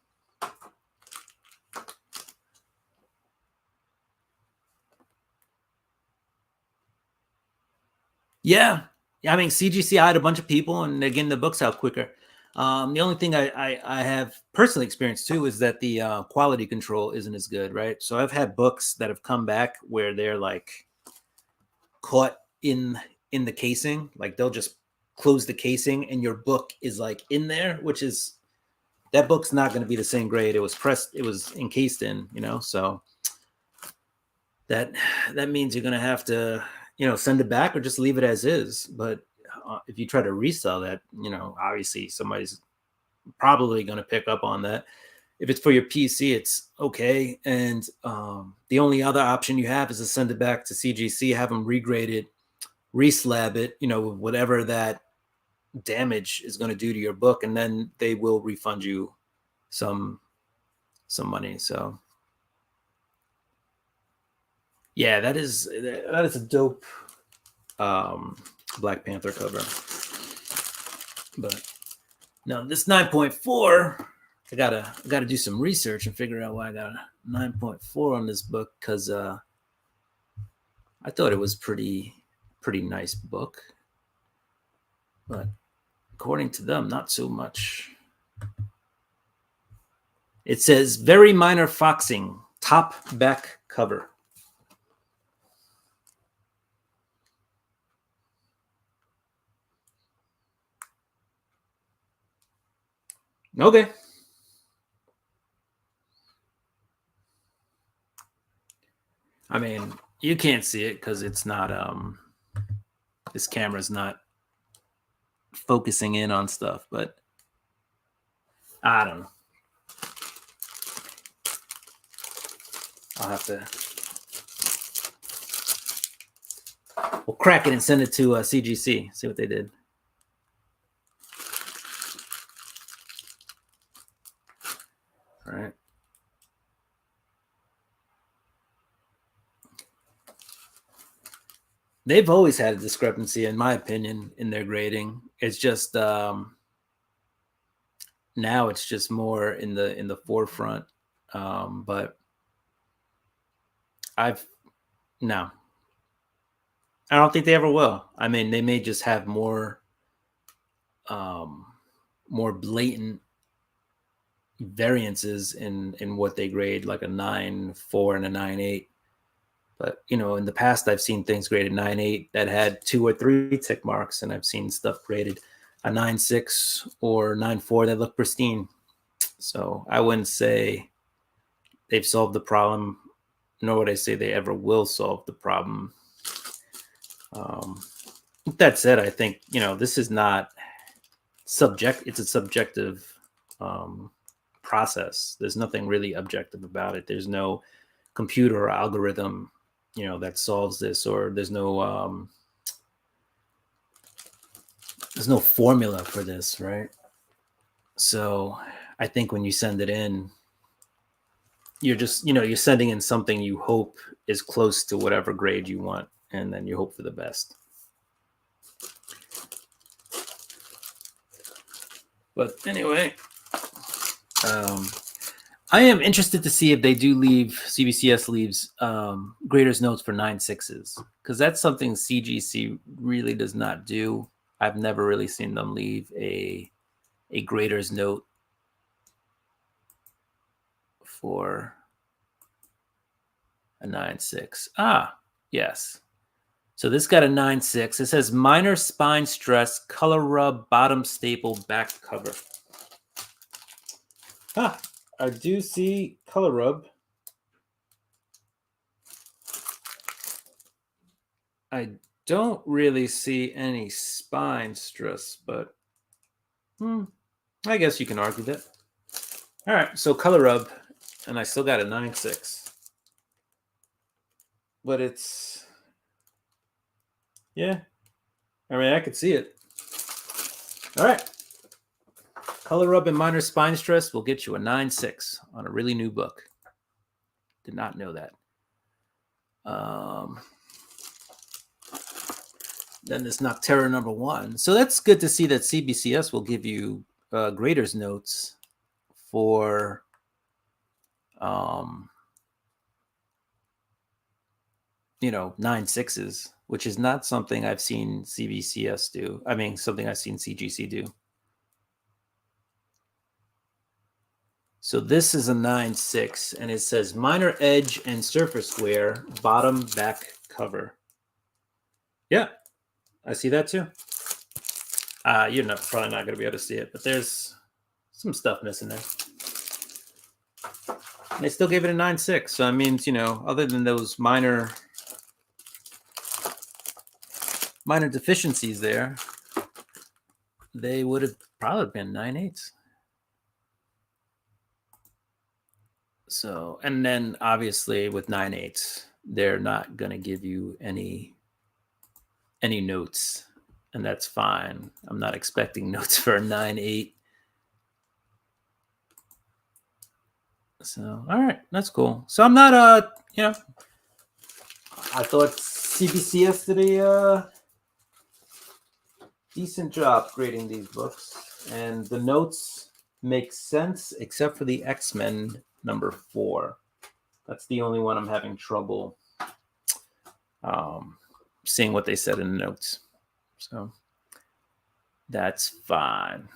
Yeah. I mean, CGC hired a bunch of people and they're getting the books out quicker. The only thing I have personally experienced too is that the quality control isn't as good, right? So I've had books that have come back where they're like caught in the casing, like they'll just close the casing and your book is like in there, which is, that book's not going to be the same grade it was encased in, so that means you're going to have to, send it back or just leave it as is. But if you try to resell that, obviously somebody's probably going to pick up on that. If it's for your PC, it's okay. And the only other option you have is to send it back to CGC, have them regrade it, reslab it, whatever that damage is going to do to your book, and then they will refund you some money. So yeah, that is a dope Black Panther cover. But now this 9.4, I gotta do some research and figure out why I got a 9.4 on this book, because I thought it was pretty nice book, but according to them, not so much. It says very minor foxing, top back cover. Okay. I mean, you can't see it because it's not this camera's not focusing in on stuff, but I don't know. I'll have to, we'll crack it and send it to CGC, see what they did. All right. They've always had a discrepancy, in my opinion, in their grading. It's just now it's just more in the forefront. But I don't think they ever will. I mean, they may just have more blatant variances in what they grade, like a 9.4 and a 9.8. But, you know, in the past, I've seen things graded 9.8 that had 2 or 3 tick marks, and I've seen stuff graded a 9.6 or 9.4 that look pristine. So I wouldn't say they've solved the problem, nor would I say they ever will solve the problem. With that said, I think, you know, this is not it's a subjective process. There's nothing really objective about it. There's no computer or algorithm, you know, that solves this, or there's no formula for this, right? So I think when you send it in, you're just, you know, you're sending in something you hope is close to whatever grade you want, and then you hope for the best. But anyway, I am interested to see if they do leave, CBCS leaves graders notes for 9.6s, because that's something CGC really does not do. I've never really seen them leave a grader's note for a 9.6. Ah, yes. So this got a 9.6. It says minor spine stress, color rub, bottom staple, back cover. Ah, I do see color rub. I don't really see any spine stress, but I guess you can argue that. All right, so color rub, and I still got a 9.6. But it's, yeah, I mean, I could see it. All right. Color rub and minor spine stress will get you a 9.6 on a really new book. Did not know that. Then this Noctera #1. So that's good to see that CBCS will give you graders notes for you know, 9.6s, which is not something I've seen CBCS do. I mean, something I've seen CGC do. So this is a 9.6, and it says minor edge and surface wear, bottom back cover. Yeah, I see that too. You're probably not going to be able to see it, but there's some stuff missing there. And they still gave it a 9.6, so that means, you know, other than those minor deficiencies there, they would have probably been 9.8s. So, and then obviously with 9.8s, they're not going to give you any notes, and that's fine. I'm not expecting notes for a 9.8. So, all right, that's cool. So I'm not, you know, I thought CBCS did a decent job grading these books, and the notes make sense except for the X-Men #4. That's the only one I'm having trouble seeing what they said in the notes. So that's fine.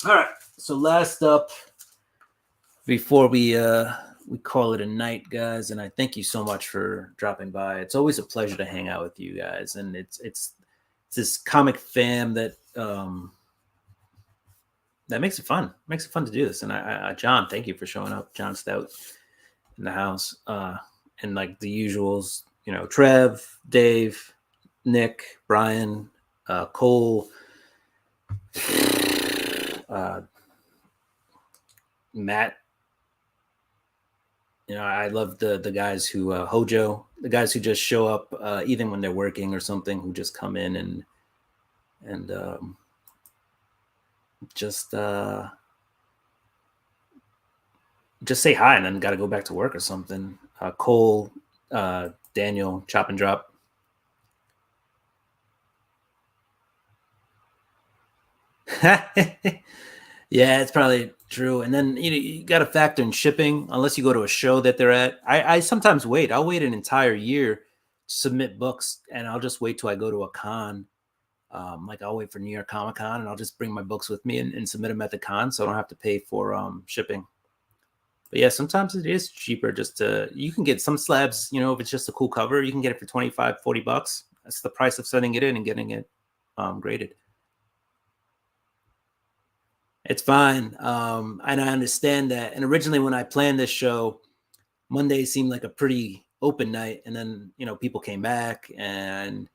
All right. So last up, before we call it a night, guys, and I thank you so much for dropping by. It's always a pleasure to hang out with you guys, and it's this comic fam that makes it fun. It makes it fun to do this. And I John, thank you for showing up. John Stout in the house, and like the usuals, you know, Trev, Dave, Nick, Brian, Cole, Matt. You know, I love the guys who Hojo, the guys who just show up even when they're working or something, who just come in and just say hi and then got to go back to work or something. Cole, Daniel, Chop and Drop. Yeah, it's probably true. And then you got to factor in shipping unless you go to a show that they're at. I sometimes wait. I'll wait an entire year to submit books, and I'll just wait till I go to a con. Like I'll wait for New York Comic Con, and I'll just bring my books with me and submit them at the con, so I don't have to pay for shipping. But yeah, sometimes it is cheaper just to, you can get some slabs, you know, if it's just a cool cover, you can get it for 25, 40 bucks. That's the price of sending it in and getting it graded. It's fine. And I understand that. And originally when I planned this show, Monday seemed like a pretty open night. And then, you know, people came back and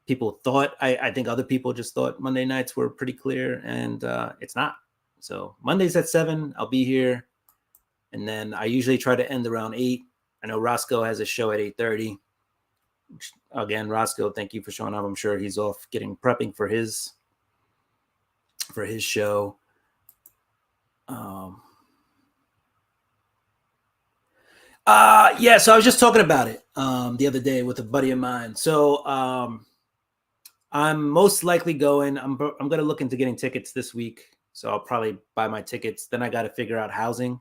people thought, I think other people just thought Monday nights were pretty clear, and it's not. So Mondays at 7, I'll be here. And then I usually try to end around 8. I know Roscoe has a show at 8:30. Again, Roscoe, thank you for showing up. I'm sure he's off prepping for his show. Yeah, so I was just talking about it the other day with a buddy of mine. So I'm most likely going. I'm going to look into getting tickets this week. So I'll probably buy my tickets. Then I got to figure out housing,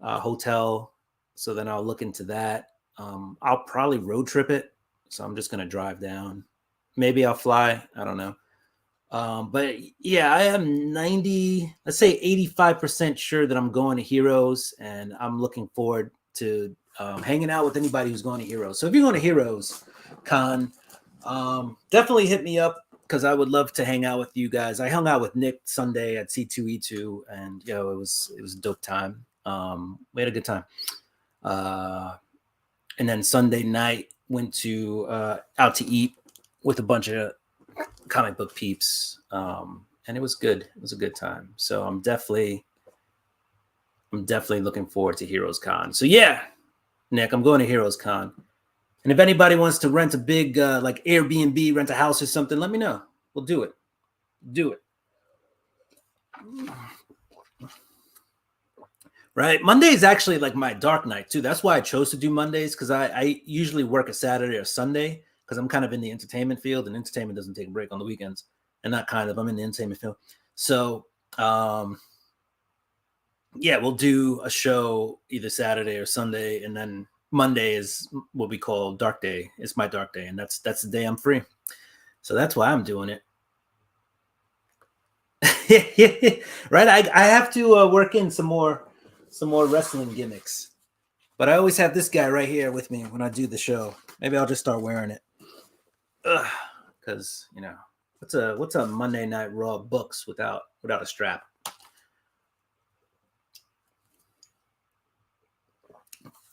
hotel. So then I'll look into that. I'll probably road trip it. So I'm just going to drive down. Maybe I'll fly. I don't know. But yeah, I am 90, let's say 85% sure that I'm going to Heroes, and I'm looking forward to hanging out with anybody who's going to Heroes. So if you're going to Heroes Con, definitely hit me up, because I would love to hang out with you guys. I hung out with Nick Sunday at C2E2, and it was a dope time. We had a good time. And then Sunday night went to out to eat with a bunch of comic book peeps, and it was good. It was a good time. So I'm definitely looking forward to Heroes Con. So yeah, Nick, I'm going to Heroes Con. And if anybody wants to rent a big like Airbnb, rent a house or something, let me know. We'll do it. Right. Monday is actually like my dark night too. That's why I chose to do Mondays, because I usually work a Saturday or Sunday, because I'm kind of in the entertainment field, and entertainment doesn't take a break on the weekends. And not kind of, I'm in the entertainment field. So yeah, we'll do a show either Saturday or Sunday, and then Monday is what we call dark day. It's my dark day, and that's the day I'm free. So that's why I'm doing it. Right. I have to work in some more wrestling gimmicks, but I always have this guy right here with me when I do the show. Maybe I'll just start wearing it, because you know, what's a Monday Night Raw books without a strap?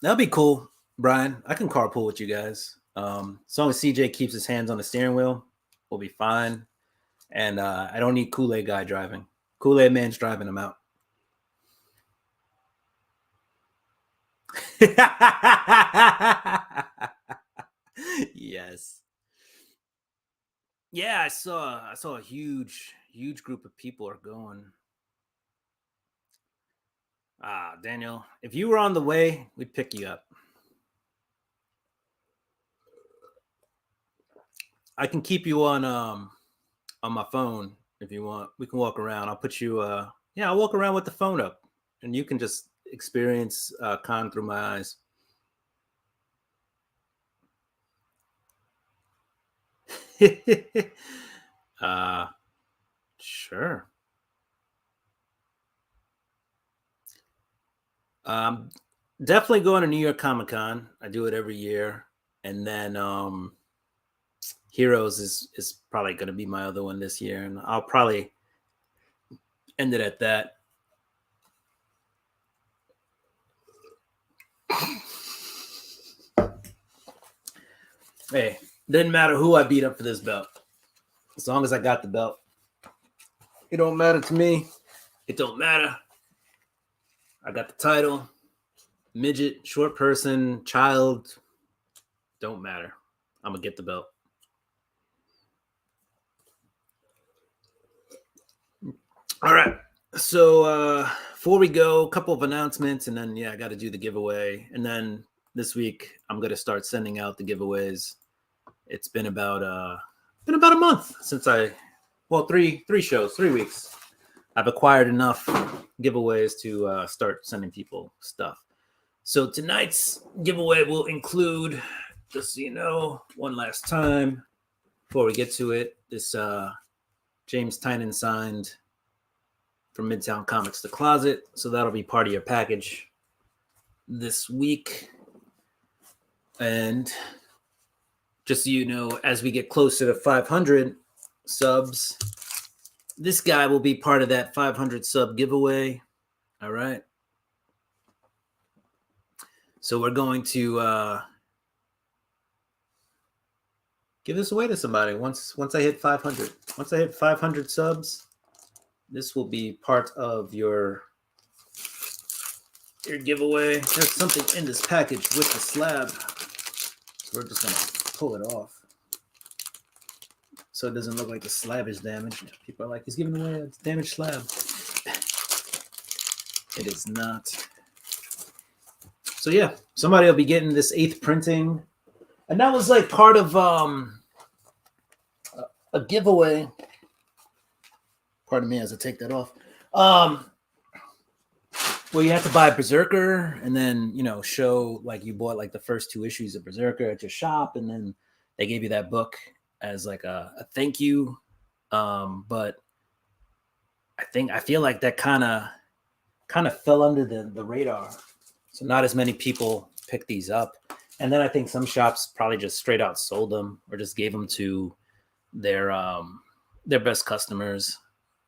That'll be cool, Brian. I can carpool with you guys. As long as CJ keeps his hands on the steering wheel, we'll be fine. And I don't need Kool-Aid guy driving. Kool-Aid man's driving him out. Yes. Yeah, I saw a huge group of people are going. Daniel, if you were on the way, we'd pick you up. I can keep you on my phone if you want. We can walk around. I'll put you I'll walk around with the phone up, and you can just experience con through my eyes. Sure. Definitely going to New York Comic Con. I do it every year. And then Heroes is probably going to be my other one this year, and I'll probably end it at that. Hey, didn't matter who I beat up for this belt, as long as I got the belt. It don't matter to me. It don't matter. I got the title. Midget, short person, child, don't matter. I'm gonna get the belt. All right. So before we go, a couple of announcements, and then I got to do the giveaway. And then this week I'm gonna start sending out the giveaways. It's been about a month since three shows, 3 weeks. I've acquired enough giveaways to start sending people stuff. So tonight's giveaway will include, just so you know, one last time before we get to it, this James Tynan signed from Midtown Comics The Closet. So that'll be part of your package. this week. And just so you know, as we get closer to 500 subs, this guy will be part of that 500 sub giveaway. All right. So we're going to give this away to somebody once I hit 500. Once I hit 500 subs, this will be part of your giveaway. There's something in this package with the slab. So we're just gonna pull it off so it doesn't look like the slab is damaged. People are like, he's giving away a damaged slab. It is not. So yeah, somebody will be getting this 8th printing. And that was like part of a giveaway. Pardon me as I take that off. Well, you have to buy Berserker and then, you know, show like you bought like the first 2 issues of Berserker at your shop, and then they gave you that book as like a thank you. But I feel like that kind of fell under the radar. So not as many people picked these up. And then I think some shops probably just straight out sold them or just gave them to their best customers.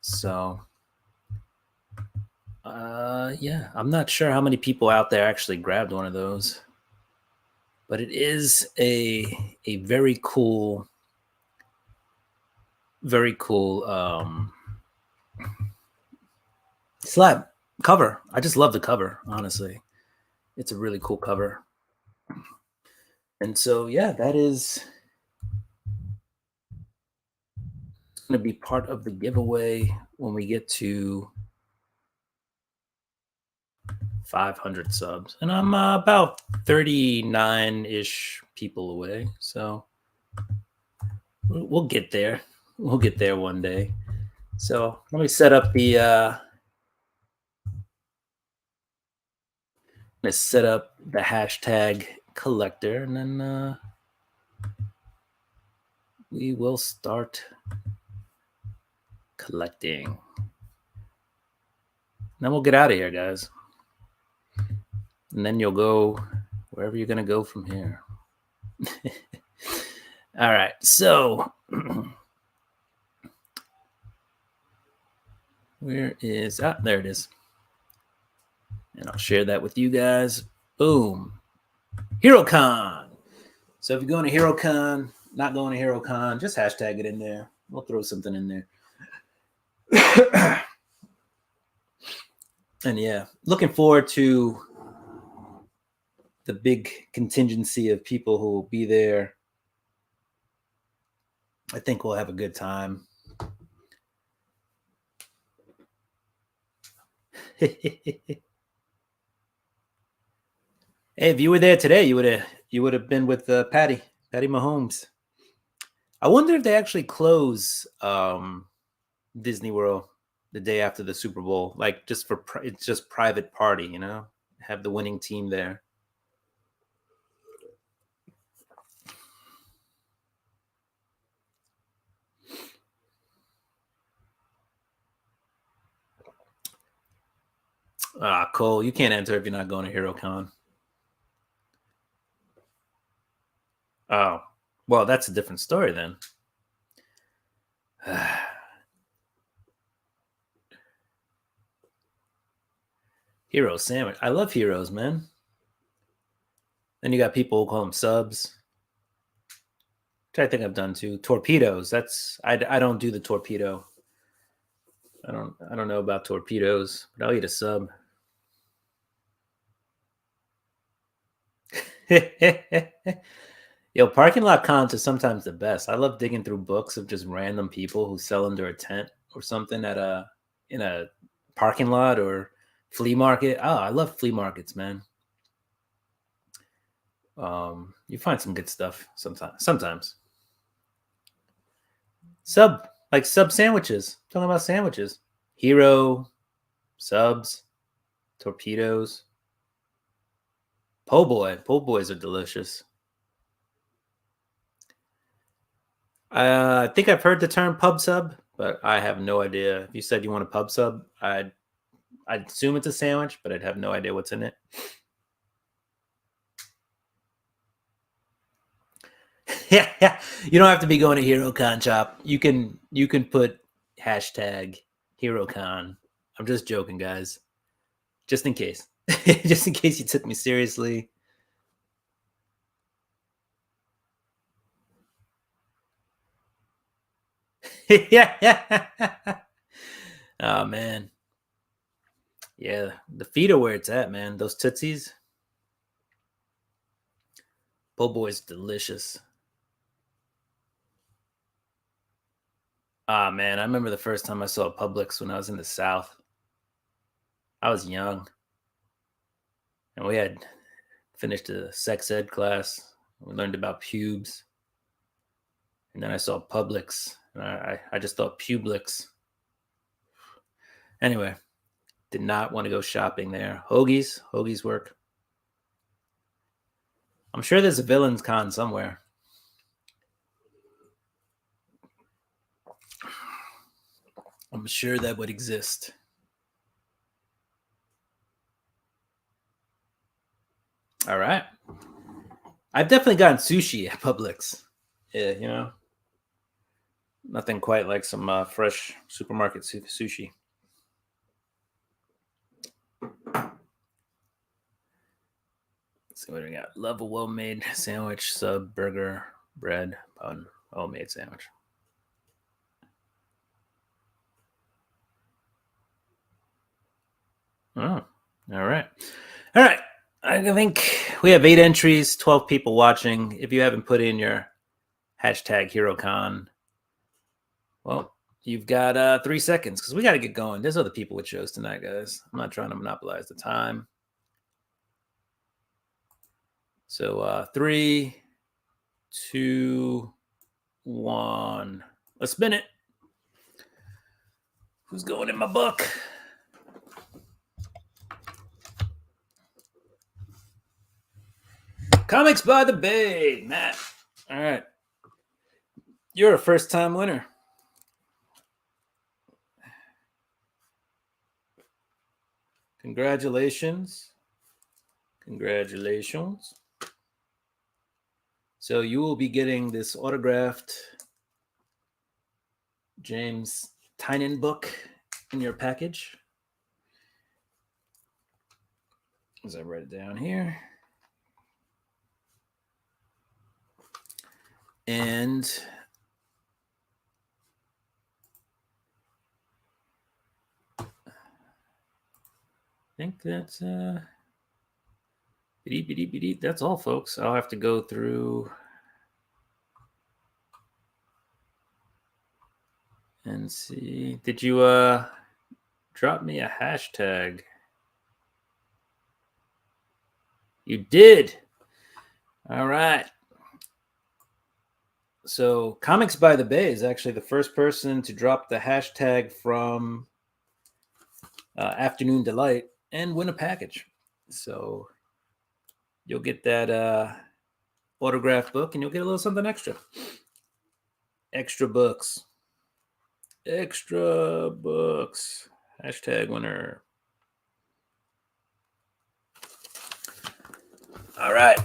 So yeah, I'm not sure how many people out there actually grabbed one of those, but it is a very cool slab cover. I just love the cover, honestly. It's a really cool cover. And so yeah, that is going to be part of the giveaway when we get to 500 subs, and I'm about 39-ish people away, so we'll get there. We'll get there one day. So let me set up the let's set up the hashtag collector, and then we will start collecting. Then we'll get out of here, guys. And then you'll go wherever you're going to go from here. All right. So where is there it is. And I'll share that with you guys. Boom. HeroCon. So if you're going to HeroCon, not going to HeroCon, just hashtag it in there. We'll throw something in there. And yeah, looking forward to the big contingency of people who will be there. I think we'll have a good time. Hey, if you were there today, you would have been with Patty Mahomes. I wonder if they actually close Disney World the day after the Super Bowl, like just for it's just private party, you know, have the winning team there. Cole, you can't enter if you're not going to HeroCon. Oh, well, that's a different story then. Hero sandwich. I love heroes, man. Then you got people who call them subs, which I think I've done too. Torpedoes. That's I don't do the torpedo. I don't know about torpedoes, but I'll eat a sub. Yo, parking lot cons are sometimes the best. I love digging through books of just random people who sell under a tent or something in a parking lot or flea market. Oh, I love flea markets, man. You find some good stuff sometimes. Sub sandwiches. I'm talking about sandwiches. Hero, subs, torpedoes. Po' boys are delicious. I think I've heard the term pub sub, but I have no idea. If you said you want a pub sub, I'd assume it's a sandwich, but I'd have no idea what's in it. Yeah. You don't have to be going to HeroCon shop. You can put hashtag HeroCon. I'm just joking, guys. Just in case. Just in case you took me seriously. Yeah. Oh man. Yeah, the feet are where it's at, man. Those Tootsies. Po' boy's delicious. Ah man, I remember the first time I saw Publix when I was in the South. I was young. And we had finished a sex ed class. We learned about pubes. And then I saw Publix. And I just thought Publix. Anyway, did not want to go shopping there. Hoagies work. I'm sure there's a villains con somewhere. I'm sure that would exist. All right. I've definitely gotten sushi at Publix. Yeah, you know, nothing quite like some fresh supermarket sushi. Let's see what we got. Love a well-made sandwich, sub, burger, bread, bun, well-made sandwich. Oh, all right. All right. I think we have 8 entries, 12 people watching. If you haven't put in your hashtag HeroCon, well, you've got 3 seconds because we got to get going. There's other people with shows tonight, guys. I'm not trying to monopolize the time. So 3, 2, 1. Let's spin it. Who's going in my book? Comics by the Bay, Matt. All right. You're a first-time winner. Congratulations. Congratulations. So you will be getting this autographed James Tynion book in your package. As I write it down here. And I think that's that's all, folks. I'll have to go through and see. Did you drop me a hashtag? You did. All right. So Comics by the Bay is actually the first person to drop the hashtag from Afternoon Delight and win a package. So you'll get that autographed book and you'll get a little something extra. Extra books. Extra books. Hashtag winner. All right.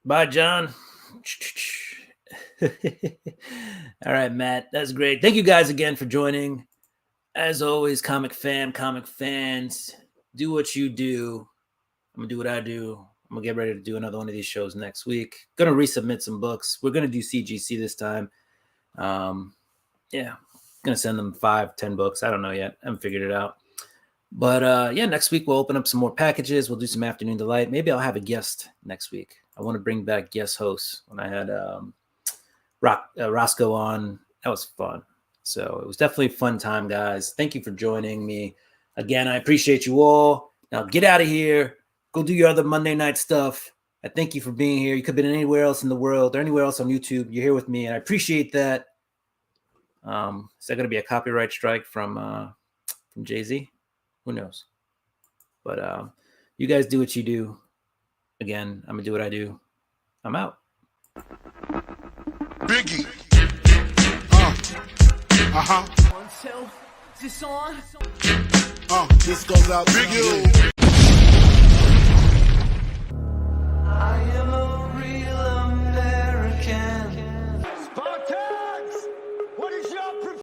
Bye, John. All right, Matt. That's great. Thank you guys again for joining. As always, comic fans, do what you do. I'm going to do what I do. I'm going to get ready to do another one of these shows next week. Going to resubmit some books. We're going to do CGC this time. Yeah. Going to send them 5-10 books. I don't know yet. I haven't figured it out. But yeah, next week we'll open up some more packages. We'll do some Afternoon Delight. Maybe I'll have a guest next week. I want to bring back guest hosts. When I had Roscoe on, that was fun. So it was definitely a fun time, guys. Thank you for joining me. Again, I appreciate you all. Now get out of here. Go do your other Monday night stuff. I thank you for being here. You could have been anywhere else in the world or anywhere else on YouTube. You're here with me, and I appreciate that. Is that going to be a copyright strike from Jay-Z? Who knows? But you guys do what you do. Again, I'm going to do what I do. I'm out. Biggie. This on? This goes out. Biggie.